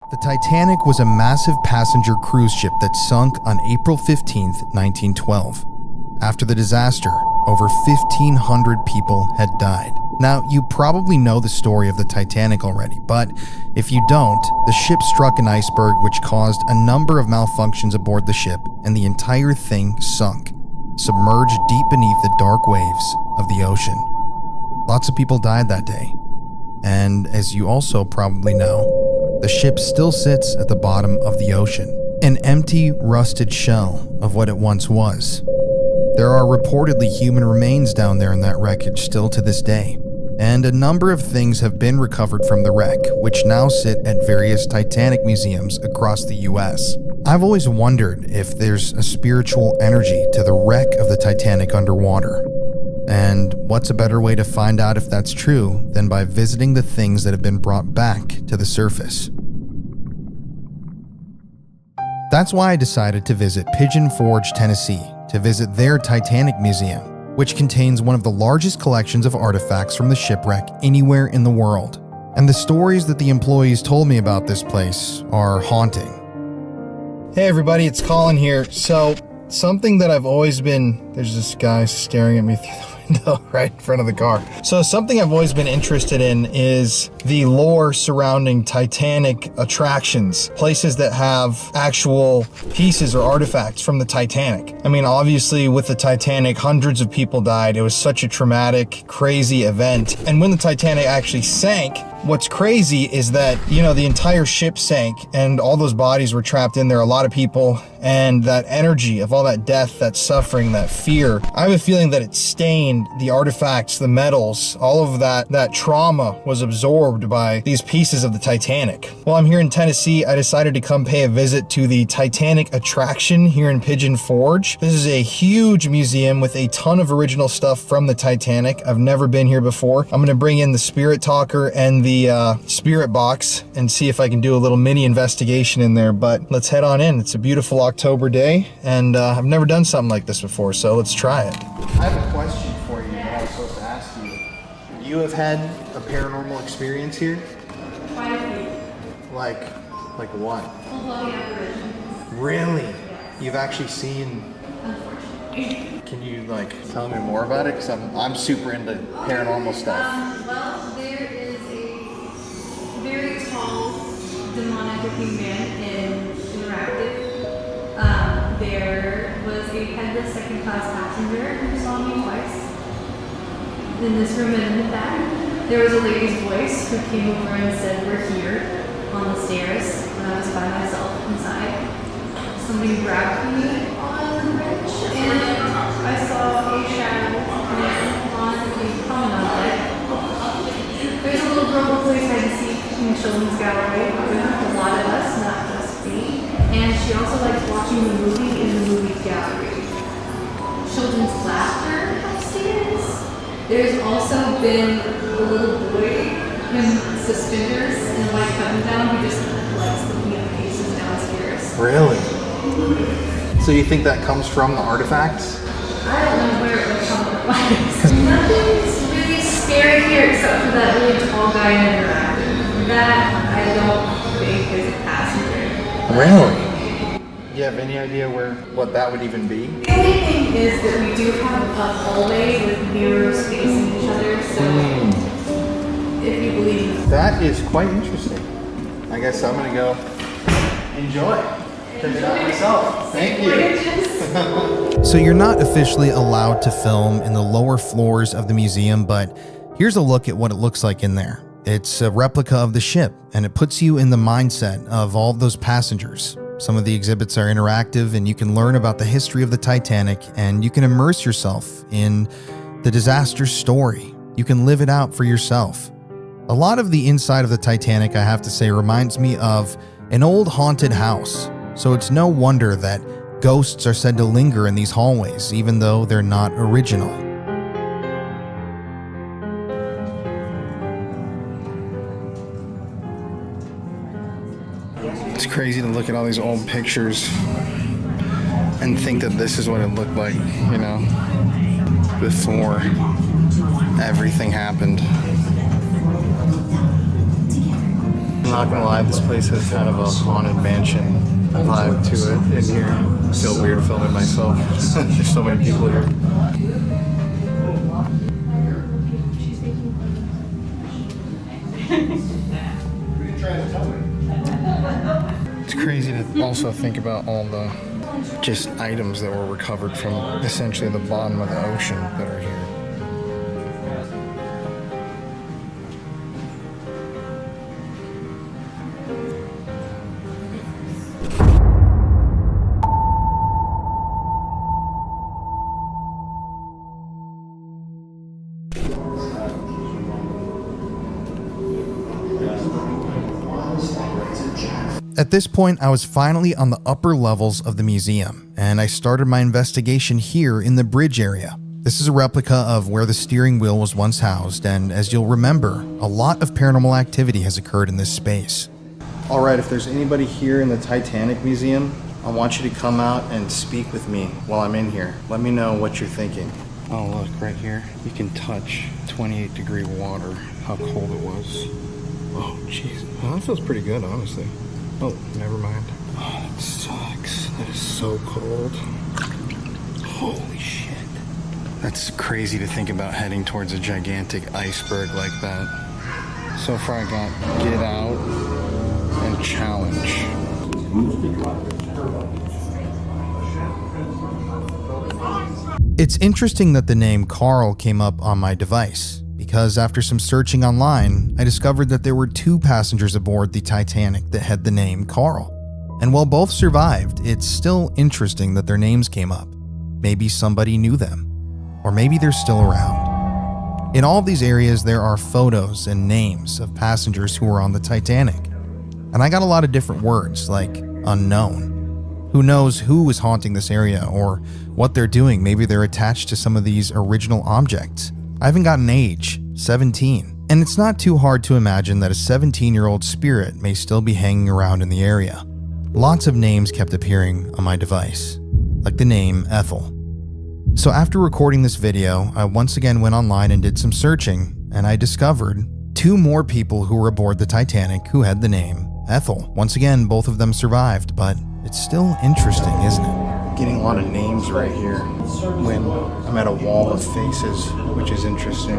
The Titanic was a massive passenger cruise ship that sunk on April 15, 1912. After the disaster, over 1,500 people had died. Now, you probably know the story of the Titanic already, but if you don't, the ship struck an iceberg which caused a number of malfunctions aboard the ship, and the entire thing sunk, submerged deep beneath the dark waves of the ocean. Lots of people died that day. And as you also probably know, the ship still sits at the bottom of the ocean, an empty, rusted shell of what it once was. There are reportedly human remains down there in that wreckage still to this day, and a number of things have been recovered from the wreck, which now sit at various Titanic museums across the US. I've always wondered if there's a spiritual energy to the wreck of the Titanic underwater. And what's a better way to find out if that's true than by visiting the things that have been brought back to the surface? That's why I decided to visit Pigeon Forge, Tennessee, to visit their Titanic Museum, which contains one of the largest collections of artifacts from the shipwreck anywhere in the world. And the stories that the employees told me about this place are haunting. Hey everybody, it's Colin here. So, something that I've always been... There's this guy staring at me through the window right in front of the car. So something I've always been interested in is the lore surrounding Titanic attractions, places that have actual pieces or artifacts from the Titanic. I mean, obviously with the Titanic, hundreds of people died. It was such a traumatic, crazy event. And when the Titanic actually sank, what's crazy is that, you know, the entire ship sank and all those bodies were trapped in there, a lot of people, and that energy of all that death, that suffering, that fear, I have a feeling that it stained the artifacts, the metals, all of that trauma was absorbed by these pieces of the Titanic. While I'm here in Tennessee, I decided to come pay a visit to the Titanic attraction here in Pigeon Forge. This is a huge museum with a ton of original stuff from the Titanic. I've never been here before. I'm gonna bring in the spirit talker and the spirit box and see if I can do a little mini investigation in there, but let's head on in. It's a beautiful October day, and I've never done something like this before, so let's try it. I have a question for you that I was supposed to ask you. You have had a paranormal experience here? Quite a few. Like what? Full-blown apparitions. Really? Yes. You've actually seen... Unfortunately. Can you tell me more about it? Because I'm super into paranormal stuff. Well, there is a very tall, demonic-looking man in Interactive. There was a headless second-class passenger who saw me twice in this room and in the back. There was a lady's voice who came over and said, "We're here," on the stairs when I was by myself inside. Somebody grabbed me on the bridge and I saw a shadow on a promenade deck. There's a little girl who plays hide and seek in the children's gallery with a lot of us, not just me. And she also likes watching the movie in the movie gallery. Children's laughter upstairs. There's also been a little boy in suspenders and white button down who just likes looking at faces downstairs. Really? So you think that comes from the artifacts? I don't know where it would come from. Nothing's really scary here except for that really tall guy in Interactive. That I don't think is a passenger. Really? Do you have any idea what that would even be? The only thing is that we do have a hallway with mirrors facing each other, so if you believe that is quite interesting. I guess I'm gonna go enjoy. Check it out myself. Thank you. So you're not officially allowed to film in the lower floors of the museum, but here's a look at what it looks like in there. It's a replica of the ship, and it puts you in the mindset of all of those passengers. Some of the exhibits are interactive, and you can learn about the history of the Titanic, and you can immerse yourself in the disaster story. You can live it out for yourself. A lot of the inside of the Titanic, I have to say, reminds me of an old haunted house. So it's no wonder that ghosts are said to linger in these hallways, even though they're not original. It's crazy to look at all these old pictures and think that this is what it looked like, you know, before everything happened. I'm not gonna lie, this place has kind of a haunted mansion vibe to it in here. I feel weird filming myself. There's so many people here. It's crazy to also think about all the just items that were recovered from essentially the bottom of the ocean that are here. At this point, I was finally on the upper levels of the museum, and I started my investigation here in the bridge area. This is a replica of where the steering wheel was once housed, and as you'll remember, a lot of paranormal activity has occurred in this space. Alright, if there's anybody here in the Titanic Museum, I want you to come out and speak with me while I'm in here. Let me know what you're thinking. Oh look, right here, you can touch 28-degree water, how cold it was. Oh jeez, well, that feels pretty good, honestly. Oh, never mind. Oh, that sucks. That is so cold. Holy shit. That's crazy to think about heading towards a gigantic iceberg like that. So far I got get out and challenge. It's interesting that the name Carl came up on my device, because after some searching online, I discovered that there were 2 passengers aboard the Titanic that had the name Carl. And while both survived, it's still interesting that their names came up. Maybe somebody knew them, or maybe they're still around. In all of these areas, there are photos and names of passengers who were on the Titanic. And I got a lot of different words, like unknown. Who knows who is haunting this area or what they're doing? Maybe they're attached to some of these original objects. I haven't got an age, 17, and it's not too hard to imagine that a 17-year-old spirit may still be hanging around in the area. Lots of names kept appearing on my device, like the name Ethel. So after recording this video, I once again went online and did some searching, and I discovered 2 more people who were aboard the Titanic who had the name Ethel. Once again, both of them survived, but it's still interesting, isn't it? Getting a lot of names right here when I'm at a wall of faces, which is interesting.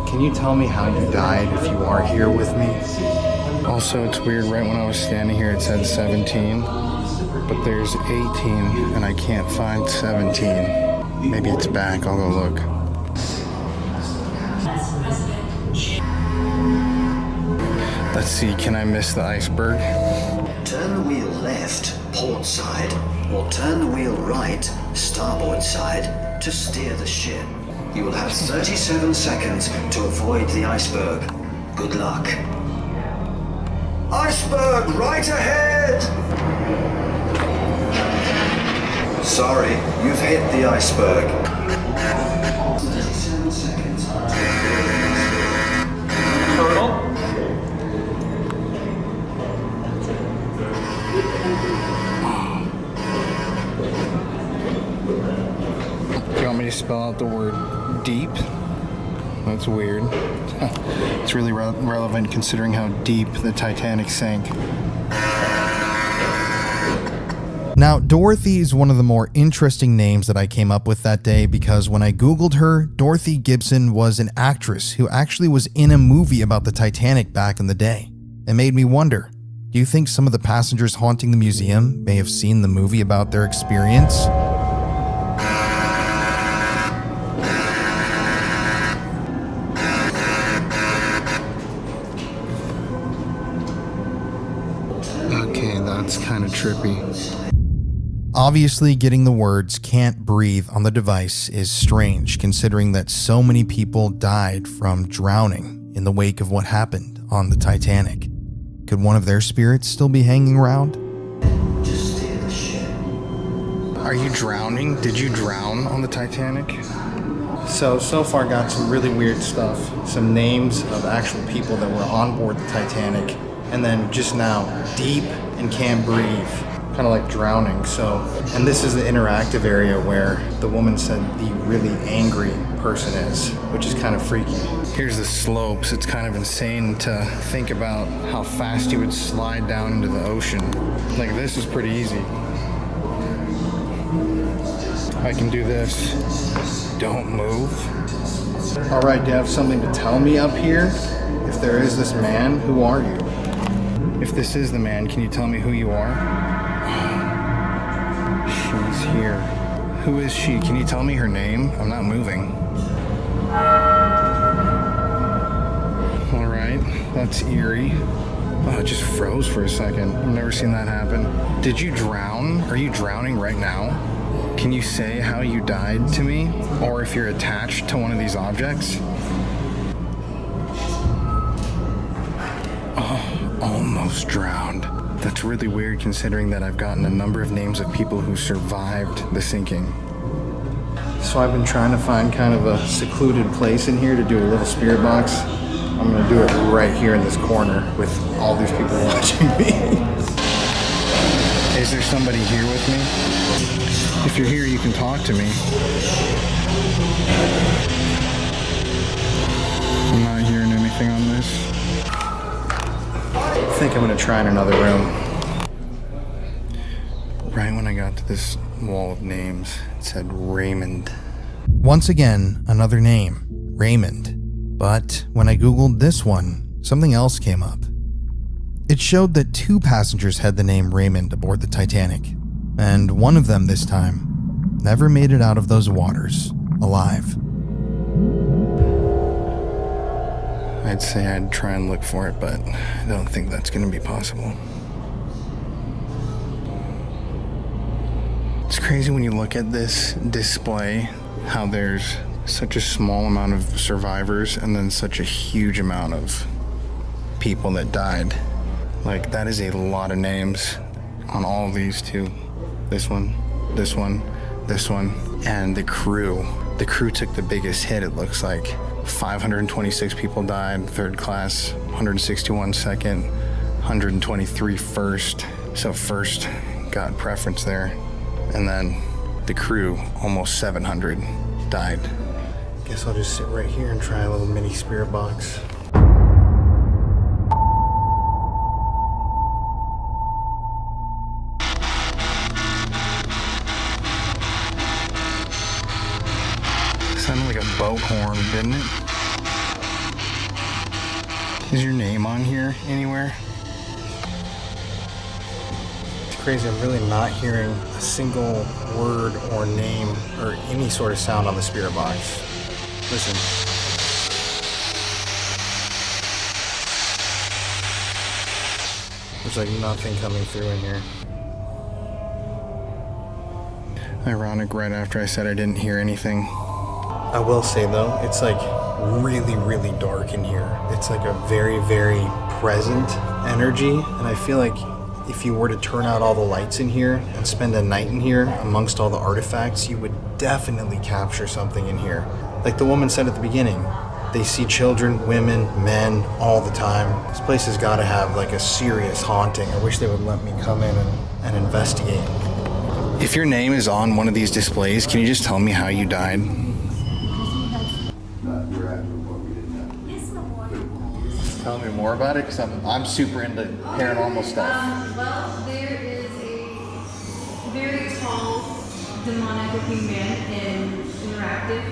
Can you tell me how you died if you are here with me? Also, it's weird, right when I was standing here it said 17, but there's 18 and I can't find 17. Maybe it's back, I'll go look. Let's see, can I miss the iceberg? Turn the wheel left, port side, or turn the wheel right, starboard side, to steer the ship. You will have 37 seconds to avoid the iceberg. Good luck. Iceberg right ahead! Sorry, you've hit the iceberg. 37 seconds. Turtle? Do you want me to spell out the word deep? That's weird. It's really relevant considering how deep the Titanic sank. Now, Dorothy is one of the more interesting names that I came up with that day because when I Googled her, Dorothy Gibson was an actress who actually was in a movie about the Titanic back in the day. It made me wonder, do you think some of the passengers haunting the museum may have seen the movie about their experience? Okay, that's kind of trippy. Obviously, getting the words "can't breathe" on the device is strange considering that so many people died from drowning in the wake of what happened on the Titanic. Could one of their spirits still be hanging around? Are you drowning? Did you drown on the Titanic? So far got some really weird stuff. Some names of actual people that were on board the Titanic. And then just now, deep and can't breathe. kind of like drowning. So, and this is the interactive area where the woman said the really angry person is, which is kind of freaky. Here's the slopes. It's kind of insane to think about how fast you would slide down into the ocean. Like, this is pretty easy. I can do this. Don't move. All right, do you have something to tell me up here? If there is this man, who are you? If this is the man, can you tell me who you are? She's here. Who is she? Can you tell me her name? I'm not moving. All right, that's eerie. Oh, it just froze for a second. I've never seen that happen. Did you drown? Are you drowning right now? Can you say how you died to me? Or if you're attached to one of these objects? Oh, almost drowned. That's really weird considering that I've gotten a number of names of people who survived the sinking. So I've been trying to find kind of a secluded place in here to do a little spirit box. I'm gonna do it right here in this corner with all these people watching me. Is there somebody here with me? If you're here, you can talk to me. I'm not hearing anything on this. I think I'm gonna try in another room. Right when I got to this wall of names, it said Raymond. Once again, another name, Raymond. But when I Googled this one, something else came up. It showed that 2 passengers had the name Raymond aboard the Titanic, and one of them this time never made it out of those waters alive. I'd say I'd try and look for it, but I don't think that's going to be possible. It's crazy when you look at this display, how there's such a small amount of survivors and then such a huge amount of people that died. Like, that is a lot of names on all of these too. This one, this one, this one, and the crew. The crew took the biggest hit, it looks like. 526 people died, third class, 161 second, 123 first. So first got preference there. And then the crew, almost 700 died. Guess I'll just sit right here and try a little mini spirit box. Sounded like a boat horn, didn't it? Is your name on here anywhere? It's crazy, I'm really not hearing a single word or name or any sort of sound on the spirit box. Listen. There's like nothing coming through in here. Ironic, right after I said I didn't hear anything. I will say though, it's like really, really dark in here. It's like a very, very present energy. And I feel like if you were to turn out all the lights in here and spend a night in here amongst all the artifacts, you would definitely capture something in here. Like the woman said at the beginning, they see children, women, men all the time. This place has got to have like a serious haunting. I wish they would let me come in and investigate. If your name is on one of these displays, can you just tell me how you died? Tell me more about it, because I'm super into paranormal stuff. Well, there is a very tall, demonic-looking man in Interactive.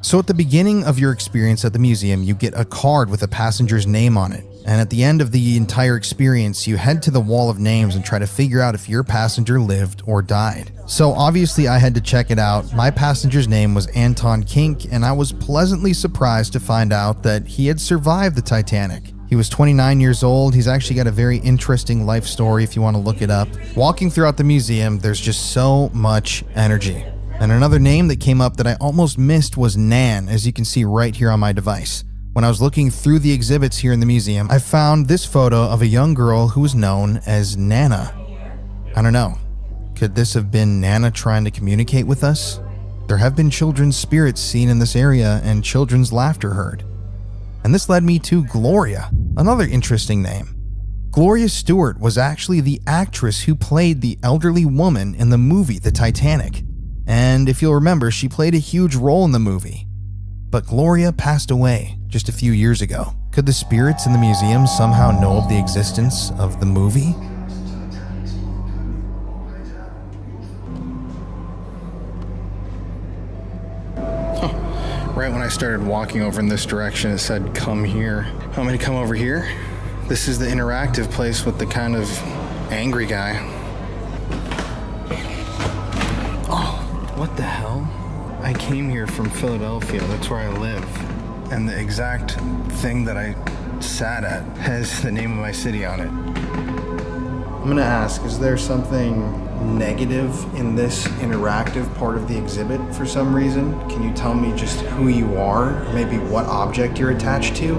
So at the beginning of your experience at the museum, you get a card with a passenger's name on it. And at the end of the entire experience, you head to the wall of names and try to figure out if your passenger lived or died. So obviously I had to check it out. My passenger's name was Anton Kink, and I was pleasantly surprised to find out that he had survived the Titanic. He was 29 years old. He's actually got a very interesting life story if you want to look it up. Walking throughout the museum, there's just so much energy. And another name that came up that I almost missed was Nan, as you can see right here on my device. When I was looking through the exhibits here in the museum, I found this photo of a young girl who was known as Nana. I don't know. Could this have been Nana trying to communicate with us? There have been children's spirits seen in this area and children's laughter heard. And this led me to Gloria, another interesting name. Gloria Stewart was actually the actress who played the elderly woman in the movie The Titanic. And if you'll remember, she played a huge role in the movie. But Gloria passed away just a few years ago. Could the spirits in the museum somehow know of the existence of the movie? Right when I started walking over in this direction, it said, come here. Want me to come over here? This is the interactive place with the kind of angry guy. Oh, what the hell? I came here from Philadelphia. That's where I live. And the exact thing that I sat at has the name of my city on it. I'm gonna ask, is there something negative in this interactive part of the exhibit for some reason? Can you tell me just who you are, or maybe what object you're attached to?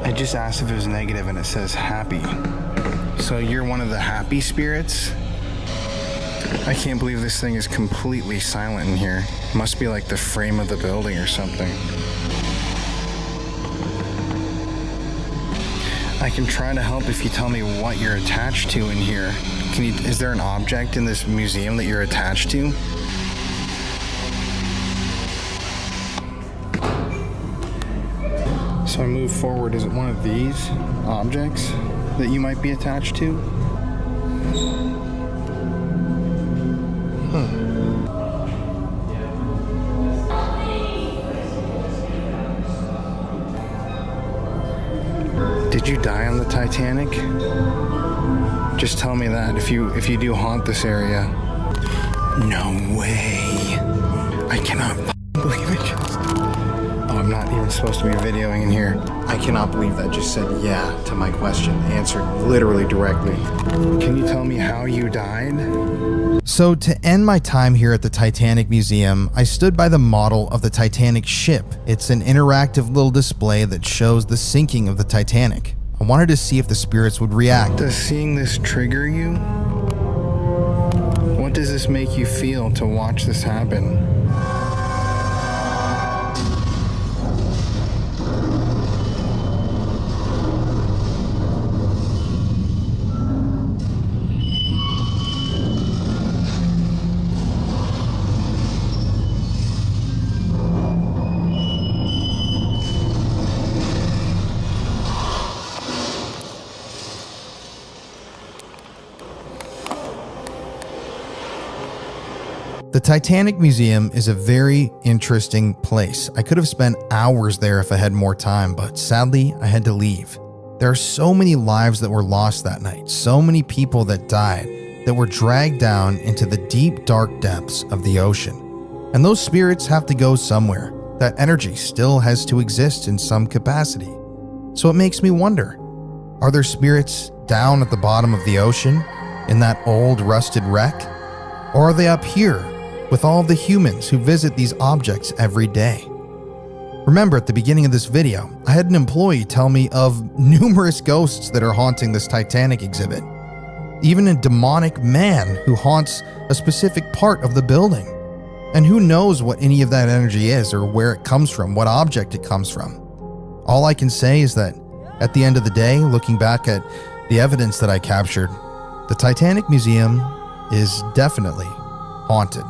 I just asked if it was negative and it says happy. So you're one of the happy spirits? I can't believe this thing is completely silent in here. Must be like the frame of the building or something. I can try to help if you tell me what you're attached to in here. Is there an object in this museum that you're attached to? So I move forward. Is it one of these objects that you might be attached to? Did you die on the Titanic? Just tell me that if you do haunt this area. No way. I cannot believe it just... Oh, I'm not even supposed to be videoing in here. I cannot believe that just said yeah to my question. Answered literally directly. Can you tell me how you died? So to end my time here at the Titanic Museum, I stood by the model of the Titanic ship. It's an interactive little display that shows the sinking of the Titanic. I wanted to see if the spirits would react. Does seeing this trigger you? What does this make you feel to watch this happen? The Titanic Museum is a very interesting place. I could have spent hours there if I had more time, but sadly, I had to leave. There are so many lives that were lost that night, so many people that died, that were dragged down into the deep, dark depths of the ocean. And those spirits have to go somewhere. That energy still has to exist in some capacity. So it makes me wonder, are there spirits down at the bottom of the ocean, in that old, rusted wreck? Or are they up here, with all of the humans who visit these objects every day? Remember, at the beginning of this video, I had an employee tell me of numerous ghosts that are haunting this Titanic exhibit. Even a demonic man who haunts a specific part of the building. And who knows what any of that energy is or where it comes from, what object it comes from. All I can say is that at the end of the day, looking back at the evidence that I captured, the Titanic Museum is definitely haunted.